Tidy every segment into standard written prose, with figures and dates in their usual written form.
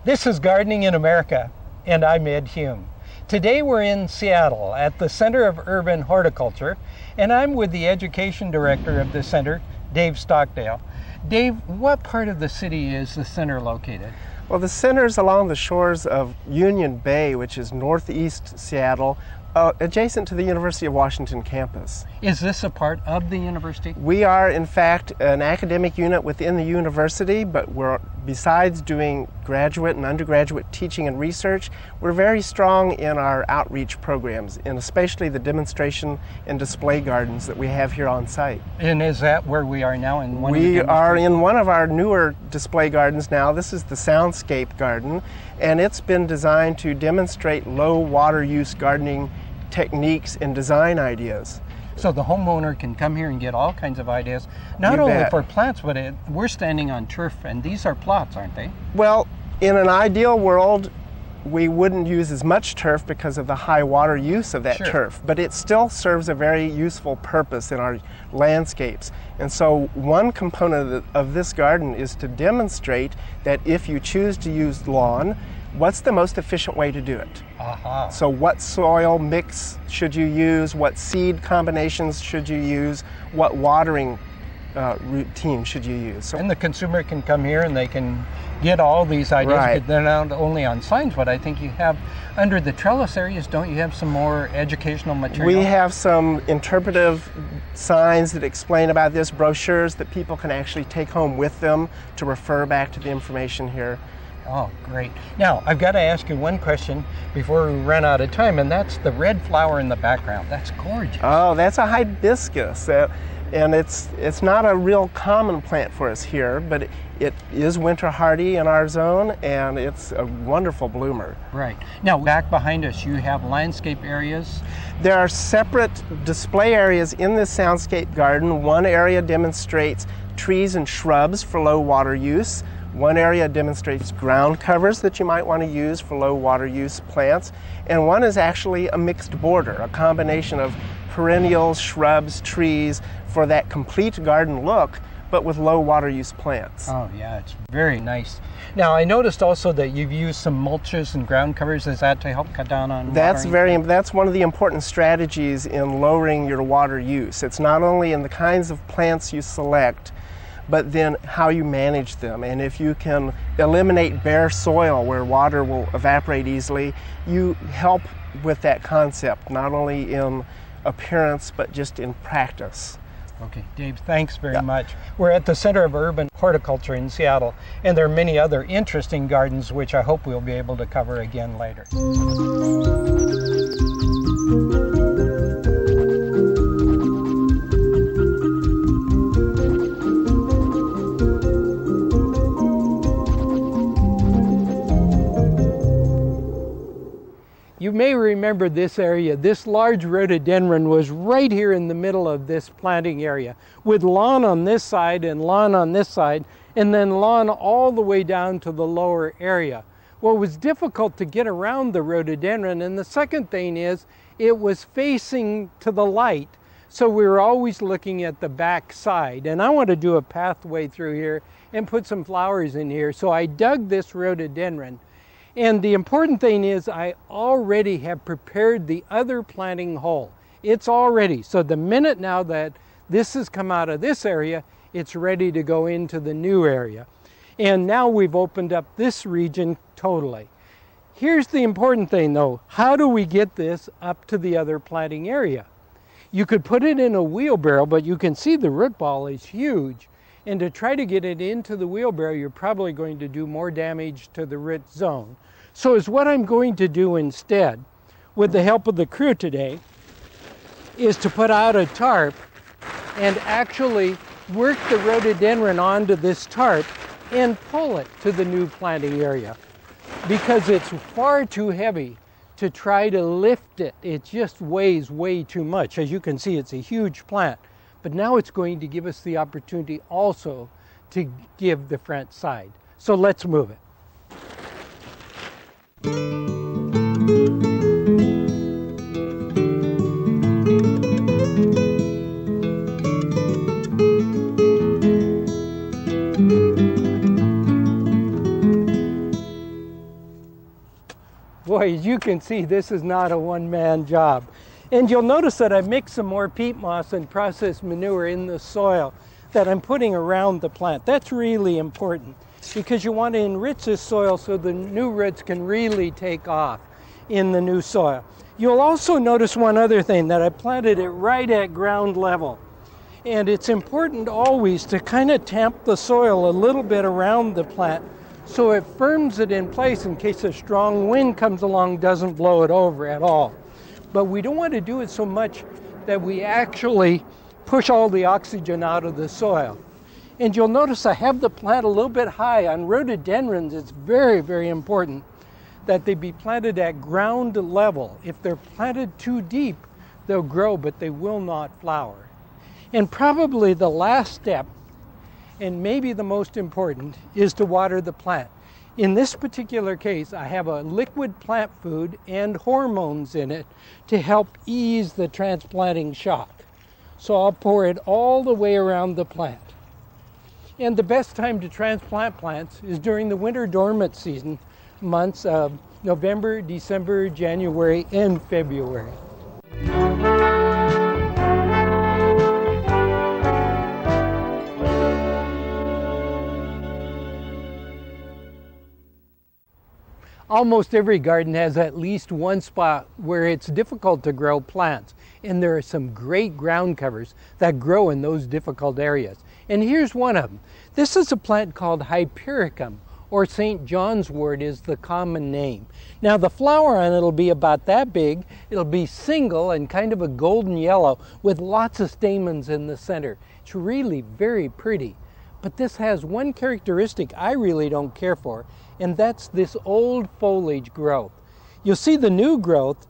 This is Gardening in America, and I'm Ed Hume. Today we're in Seattle at the Center of Urban Horticulture, and I'm with the Education Director of the center, Dave Stockdale. Dave, what part of the city is the center located? Well, the center is along the shores of Union Bay, which is northeast Seattle, adjacent to the University of Washington campus. Is this a part of the university? We are, in fact, an academic unit within the university, but besides doing graduate and undergraduate teaching and research, we're very strong in our outreach programs, and especially the demonstration and display gardens that we have here on site. And is that where we are now? We are in one of our newer display gardens now. This is the Soundscape Garden, and it's been designed to demonstrate low water use gardening techniques and design ideas. So the homeowner can come here and get all kinds of ideas, not only for plants, but we're standing on turf, and these are plots, aren't they? Well, in an ideal world, we wouldn't use as much turf because of the high water use of that turf, but it still serves a very useful purpose in our landscapes. And so one component of this garden is to demonstrate that if you choose to use lawn, what's the most efficient way to do it? So what soil mix should you use? What seed combinations should you use? What watering routine should you use? And the consumer can come here and they can get all these ideas. But they're not only on signs, but I think you have under the trellis areas, don't you have some more educational material? We have some interpretive signs that explain about this, brochures that people can actually take home with them to refer back to the information here. Oh, great. Now, I've got to ask you one question before we run out of time, and that's the red flower in the background. That's gorgeous. Oh, that's a hibiscus. And it's not a real common plant for us here, but it is winter hardy in our zone, and it's a wonderful bloomer. Right. Now, back behind us, you have landscape areas. There are separate display areas in this soundscape garden. One area demonstrates trees and shrubs for low water use. One area demonstrates ground covers that you might want to use for low water use plants. And one is actually a mixed border, a combination of perennials, shrubs, trees for that complete garden look, but with low water use plants. Oh yeah, it's very nice. Now I noticed also that you've used some mulches and ground covers. Is that to help cut down on watering? That's one of the important strategies in lowering your water use. It's not only in the kinds of plants you select, but then how you manage them. And if you can eliminate bare soil where water will evaporate easily, you help with that concept, not only in appearance, but just in practice. Okay, Dave, thanks very much. We're at the Center of Urban Horticulture in Seattle, and there are many other interesting gardens which I hope we'll be able to cover again later. You may remember this area. This large rhododendron was right here in the middle of this planting area, with lawn on this side and lawn on this side, and then lawn all the way down to the lower area. Well, it was difficult to get around the rhododendron, and the second thing is it was facing to the light, so we were always looking at the back side. And I want to do a pathway through here and put some flowers in here, so I dug this rhododendron. And the important thing is I already have prepared the other planting hole. It's all ready. So the minute now that this has come out of this area, it's ready to go into the new area. And now we've opened up this region totally. Here's the important thing though. How do we get this up to the other planting area? You could put it in a wheelbarrow, but you can see the root ball is huge. And to try to get it into the wheelbarrow, you're probably going to do more damage to the root zone. So is what I'm going to do instead, with the help of the crew today, is to put out a tarp and actually work the rhododendron onto this tarp and pull it to the new planting area. Because it's far too heavy to try to lift it. It just weighs way too much. As you can see, it's a huge plant. But now it's going to give us the opportunity also to give the front side. So let's move it. Boy, as you can see, this is not a one-man job. And you'll notice that I mixed some more peat moss and processed manure in the soil that I'm putting around the plant. That's really important because you want to enrich this soil so the new roots can really take off in the new soil. You'll also notice one other thing, that I planted it right at ground level. And it's important always to kind of tamp the soil a little bit around the plant so it firms it in place in case a strong wind comes along, doesn't blow it over at all. But we don't want to do it so much that we actually push all the oxygen out of the soil. And you'll notice I have the plant a little bit high. On rhododendrons, it's very, very important that they be planted at ground level. If they're planted too deep, they'll grow, but they will not flower. And probably the last step, and maybe the most important, is to water the plant. In this particular case, I have a liquid plant food and hormones in it to help ease the transplanting shock. So I'll pour it all the way around the plant. And the best time to transplant plants is during the winter dormant season, months of November, December, January, and February. Almost every garden has at least one spot where it's difficult to grow plants, and there are some great ground covers that grow in those difficult areas. And here's one of them. This is a plant called Hypericum, or St. Johnswort is the common name. Now the flower on it will be about that big. It'll be single and kind of a golden yellow with lots of stamens in the center. It's really very pretty. But this has one characteristic I really don't care for, and that's this old foliage growth. You'll see the new growth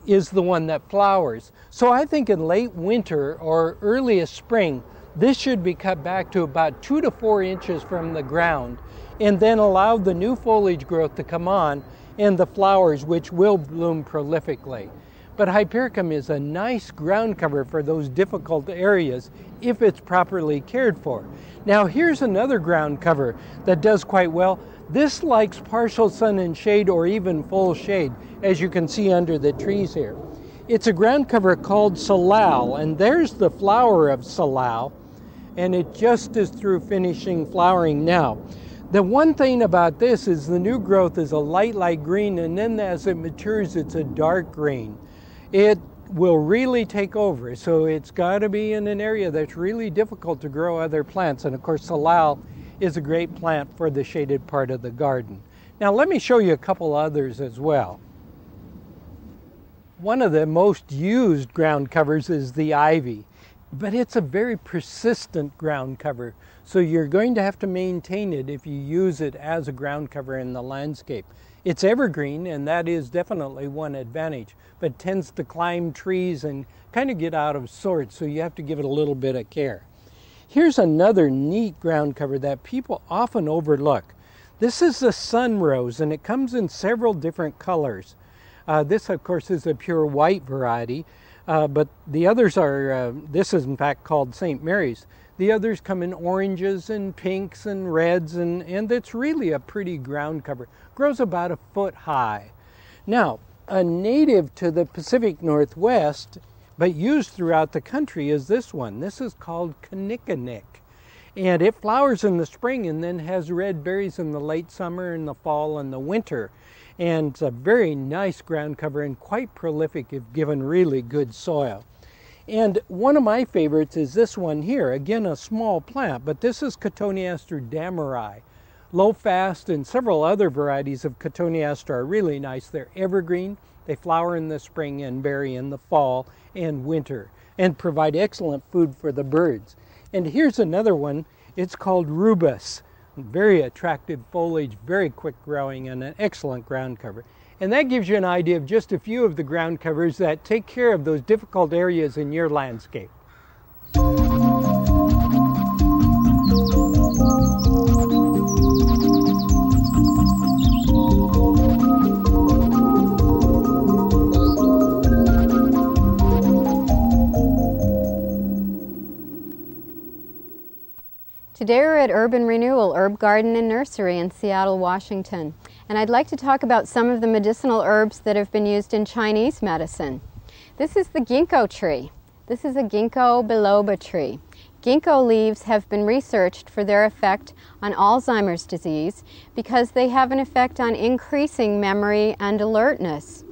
is the one that flowers. So I think in late winter or earliest spring, this should be cut back to about 2 to 4 inches from the ground, and then allow the new foliage growth to come on and the flowers, which will bloom prolifically. But Hypericum is a nice ground cover for those difficult areas if it's properly cared for. Now here's another ground cover that does quite well. This likes partial sun and shade or even full shade, as you can see under the trees here. It's a ground cover called Salal, and there's the flower of Salal, and it just is through finishing flowering now. The one thing about this is the new growth is a light green, and then as it matures, it's a dark green. It will really take over, so it's got to be in an area that's really difficult to grow other plants. And of course, Salal is a great plant for the shaded part of the garden. Now let me show you a couple others as well. One of the most used ground covers is the ivy, but it's a very persistent ground cover, so you're going to have to maintain it if you use it as a ground cover in the landscape. It's evergreen, and that is definitely one advantage, but tends to climb trees and kind of get out of sorts, so you have to give it a little bit of care. Here's another neat ground cover that people often overlook. This is the Sunrose, and it comes in several different colors. This, of course, is a pure white variety, but the others are, this is in fact called St. Mary's. The others come in oranges and pinks and reds, and it's really a pretty ground cover. Grows about 1 foot high. Now, a native to the Pacific Northwest, but used throughout the country, is this one. This is called Kinnikinnick, and it flowers in the spring and then has red berries in the late summer and the fall and the winter. And it's a very nice ground cover and quite prolific if given really good soil. And one of my favorites is this one here. Again, a small plant, but this is Cotoneaster Dammeri. Low Fast and several other varieties of Cotoneaster are really nice. They're evergreen. They flower in the spring and berry in the fall and winter and provide excellent food for the birds. And here's another one. It's called Rubus. Very attractive foliage, very quick growing, and an excellent ground cover. And that gives you an idea of just a few of the ground covers that take care of those difficult areas in your landscape. Today Today we're at Urban Renewal Herb Garden and Nursery in Seattle, Washington. And I'd like to talk about some of the medicinal herbs that have been used in Chinese medicine. This is the ginkgo tree. This is a Ginkgo biloba tree. Ginkgo leaves have been researched for their effect on Alzheimer's disease because they have an effect on increasing memory and alertness.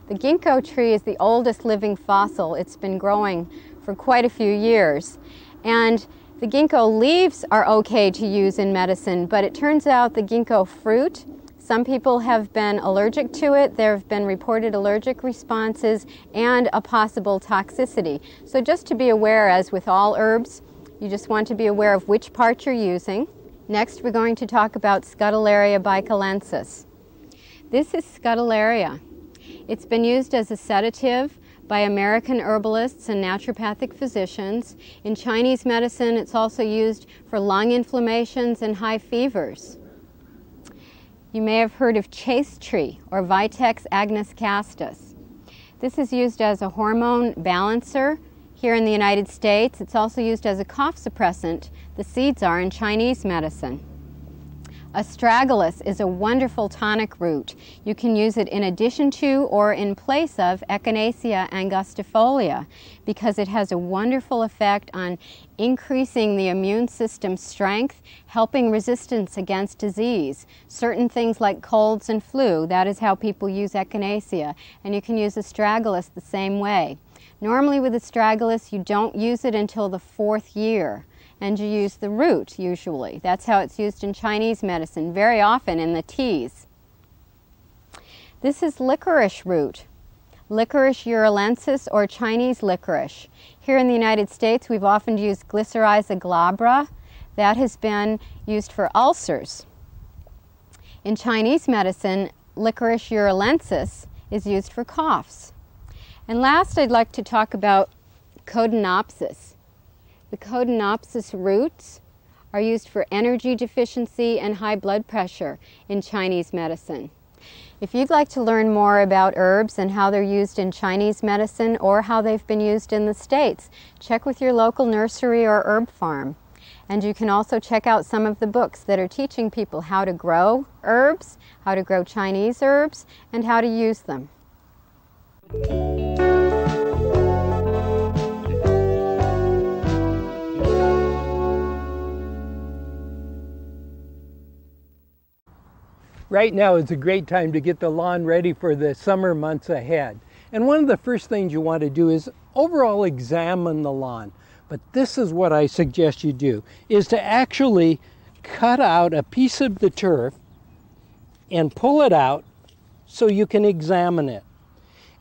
The ginkgo tree is the oldest living fossil. It's been growing for quite a few years. And the ginkgo leaves are okay to use in medicine, but it turns out the ginkgo fruit, some people have been allergic to it. There have been reported allergic responses and a possible toxicity. So just to be aware, as with all herbs, you just want to be aware of which part you're using. Next, we're going to talk about Scutellaria bicalensis. This is Scutellaria. It's been used as a sedative by American herbalists and naturopathic physicians. In Chinese medicine, it's also used for lung inflammations and high fevers. You may have heard of chaste tree or Vitex agnus castus. This is used as a hormone balancer here in the United States. It's also used as a cough suppressant. The seeds are in Chinese medicine. Astragalus is a wonderful tonic root. You can use it in addition to or in place of Echinacea angustifolia because it has a wonderful effect on increasing the immune system strength, helping resistance against disease. Certain things like colds and flu, that is how people use Echinacea, and you can use astragalus the same way. Normally with astragalus you don't use it until the 4th year. And you use the root, usually. That's how it's used in Chinese medicine, very often in the teas. This is licorice root, Licorice Uralensis or Chinese licorice. Here in the United States, we've often used Glycyrrhiza glabra. That has been used for ulcers. In Chinese medicine, Licorice Uralensis is used for coughs. And last, I'd like to talk about Codonopsis. The Codonopsis roots are used for energy deficiency and high blood pressure in Chinese medicine. If you'd like to learn more about herbs and how they're used in Chinese medicine or how they've been used in the States, check with your local nursery or herb farm. And you can also check out some of the books that are teaching people how to grow herbs, how to grow Chinese herbs, and how to use them. Right now is a great time to get the lawn ready for the summer months ahead. And one of the first things you want to do is overall examine the lawn. But this is what I suggest you do, is to actually cut out a piece of the turf and pull it out so you can examine it.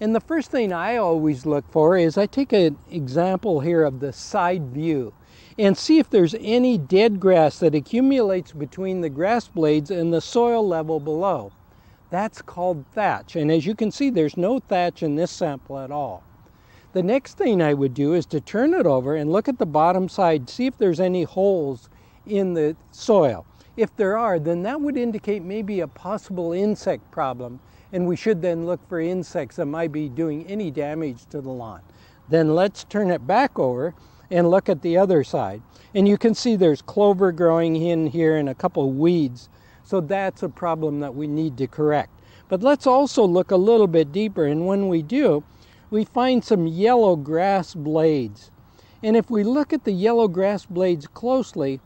And the first thing I always look for is I take an example here of the side view and see if there's any dead grass that accumulates between the grass blades and the soil level below. That's called thatch, and as you can see, there's no thatch in this sample at all. The next thing I would do is to turn it over and look at the bottom side, see if there's any holes in the soil. If there are, then that would indicate maybe a possible insect problem, and we should then look for insects that might be doing any damage to the lawn. Then let's turn it back over and look at the other side. And you can see there's clover growing in here and a couple of weeds. So that's a problem that we need to correct. But let's also look a little bit deeper, and when we do, we find some yellow grass blades. And if we look at the yellow grass blades closely,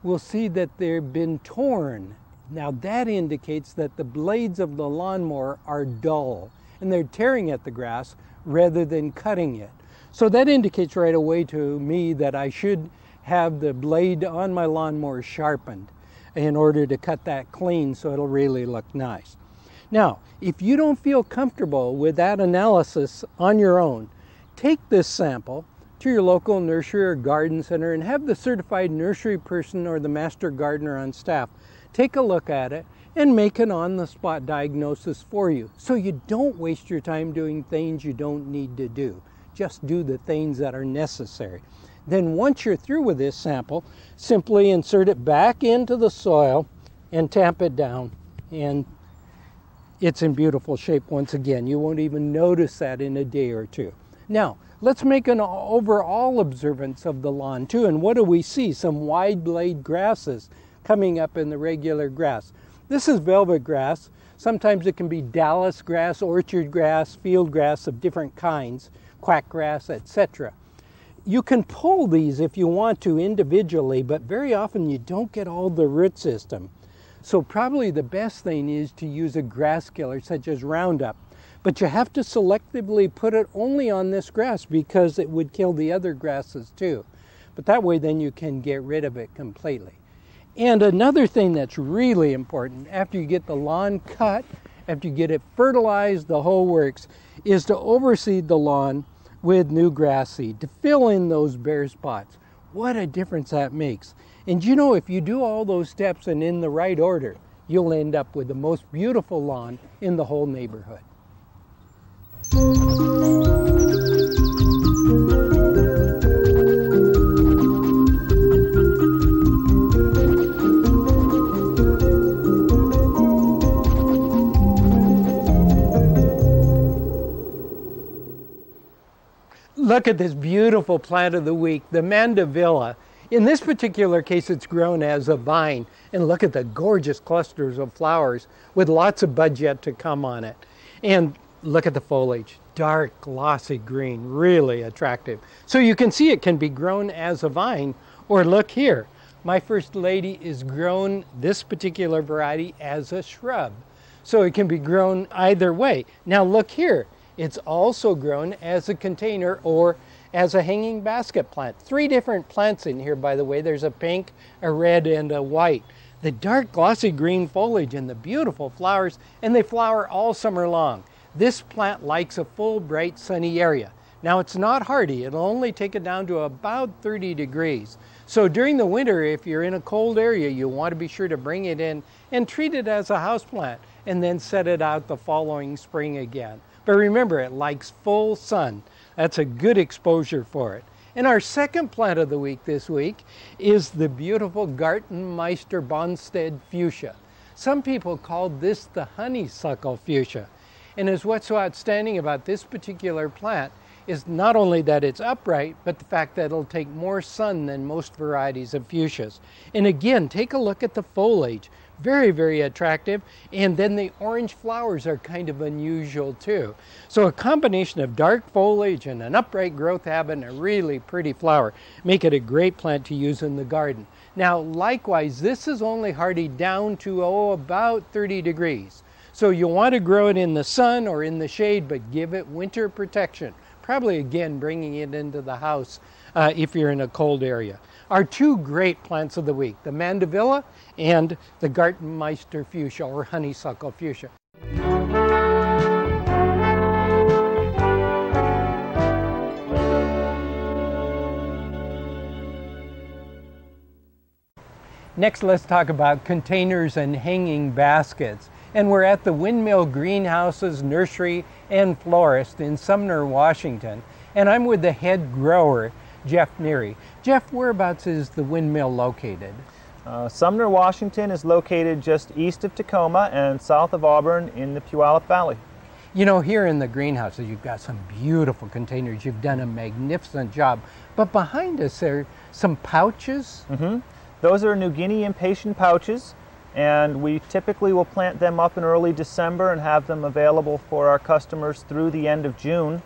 we'll see that they've been torn. Now that indicates that the blades of the lawnmower are dull, and they're tearing at the grass rather than cutting it. So that indicates right away to me that I should have the blade on my lawnmower sharpened in order to cut that clean so it'll really look nice. Now, if you don't feel comfortable with that analysis on your own, take this sample to your local nursery or garden center and have the certified nursery person or the master gardener on staff take a look at it and make an on-the-spot diagnosis for you, so you don't waste your time doing things you don't need to do. Just do the things that are necessary. Then once you're through with this sample, simply insert it back into the soil and tamp it down, and it's in beautiful shape once again. You won't even notice that in a day or two. Now, Let's make an overall observance of the lawn too. And what do we see? Some wide blade grasses coming up in the regular grass. This is velvet grass. Sometimes it can be Dallas grass, orchard grass, field grass of different kinds, quack grass, etc. You can pull these if you want to individually, but very often you don't get all the root system. So probably the best thing is to use a grass killer such as Roundup. But you have to selectively put it only on this grass because it would kill the other grasses too. But that way then you can get rid of it completely. And another thing that's really important after you get the lawn cut, after you get it fertilized, the whole works, is to overseed the lawn with new grass seed to fill in those bare spots. What a difference that makes. And you know, if you do all those steps and in the right order, you'll end up with the most beautiful lawn in the whole neighborhood. Look at this beautiful plant of the week, the Mandevilla. In this particular case, it's grown as a vine. And look at the gorgeous clusters of flowers with lots of buds yet to come on it. And look at the foliage, dark, glossy green, really attractive. So you can see it can be grown as a vine, or look here. My First Lady is grown, this particular variety, as a shrub. So it can be grown either way. Now look here. It's also grown as a container or as a hanging basket plant. 3 different plants in here, by the way. There's a pink, a red, and a white. The dark glossy green foliage and the beautiful flowers, and they flower all summer long. This plant likes a full, bright, sunny area. Now it's not hardy. It'll only take it down to about 30 degrees. So during the winter, if you're in a cold area, you want to be sure to bring it in and treat it as a houseplant and then set it out the following spring again. But remember, it likes full sun. That's a good exposure for it. And our second plant of the week this week is the beautiful Gartenmeister Bonsted fuchsia. Some people called this the honeysuckle fuchsia. And is what's so outstanding about this particular plant is not only that it's upright, but the fact that it'll take more sun than most varieties of fuchsias. And again, take a look at the foliage. Very, very attractive. And then the orange flowers are kind of unusual too. So a combination of dark foliage and an upright growth habit and a really pretty flower make it a great plant to use in the garden. Now, likewise, this is only hardy down to, about 30 degrees. So you'll want to grow it in the sun or in the shade, but give it winter protection. Probably, again, bringing it into the house if you're in a cold area. Our 2 great plants of the week, the Mandavilla and the Gartenmeister fuchsia or honeysuckle fuchsia. Next, let's talk about containers and hanging baskets. And we're at the Windmill Greenhouses, Nursery, and Florist in Sumner, Washington. And I'm with the head grower, Jeff Neary. Jeff, whereabouts is the windmill located? Sumner, Washington is located just east of Tacoma and south of Auburn in the Puyallup Valley. You know, here in the greenhouses, you've got some beautiful containers. You've done a magnificent job. But behind us there are some pouches. Mm-hmm. Those are New Guinea impatient pouches, and we typically will plant them up in early December and have them available for our customers through the end of June.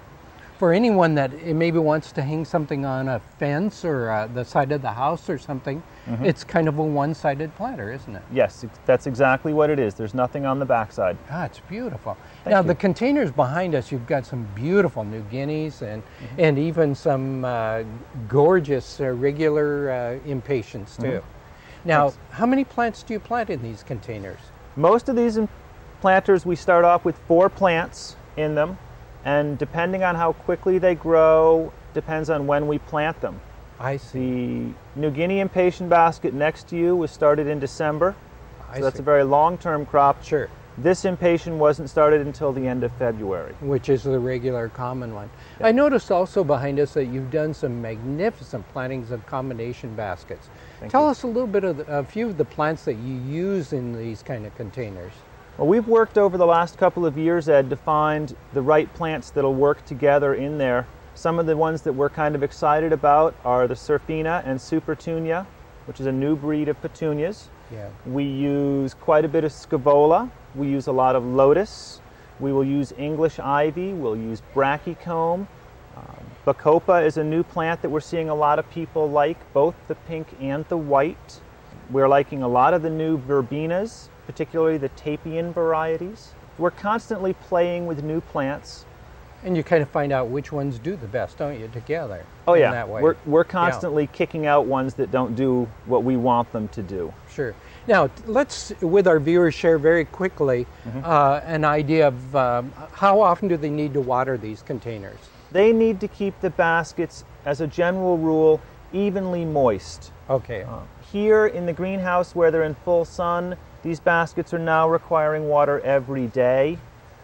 For anyone that maybe wants to hang something on a fence or the side of the house or something, it's kind of a one-sided planter, isn't it? Yes, that's exactly what it is. There's nothing on the backside. Ah, it's beautiful. Thank now, you. the containers behind us, you've got some beautiful New Guineas and even some gorgeous regular impatiens, too. Now, Thanks. how many plants do you plant in these containers? Most of these planters, we start off with 4 plants in them, and depending on how quickly they grow, depends on when we plant them. I see. The New Guinea impatient basket next to you was started in December, so that's a very long-term crop. Sure. This impatient wasn't started until the end of February. Which is the regular common one. Yeah. I noticed also behind us that you've done some magnificent plantings of combination baskets. Tell us a little bit of a few of the plants that you use in these kind of containers. Well, we've worked over the last couple of years, Ed, to find the right plants that'll work together in there. Some of the ones that we're kind of excited about are the Surfina and Supertunia, which is a new breed of petunias. Yeah. We use quite a bit of Scaevola. We use a lot of lotus. We will use English ivy. We'll use brachycomb. Bacopa is a new plant that we're seeing a lot of people like, both the pink and the white. We're liking a lot of the new verbenas, particularly the Tapian varieties. We're constantly playing with new plants. And you kind of find out which ones do the best, don't you, together? Oh yeah, in that way. We're constantly kicking out ones that don't do what we want them to do. Sure. Now, let's, with our viewers, share very quickly an idea of how often do they need to water these containers? They need to keep the baskets, as a general rule, evenly moist. Okay. Here in the greenhouse where they're in full sun, these baskets are now requiring water every day.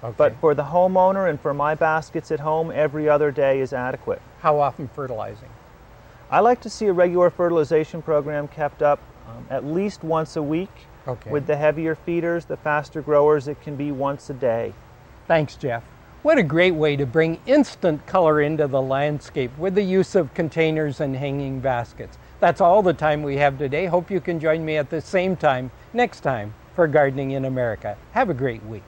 Okay. But for the homeowner and for my baskets at home, every other day is adequate. How often fertilizing? I like to see a regular fertilization program kept up at least once a week. Okay. With the heavier feeders, the faster growers, it can be once a day. Thanks, Jeff. What a great way to bring instant color into the landscape with the use of containers and hanging baskets. That's all the time we have today. Hope you can join me at the same time next time for Gardening in America. Have a great week.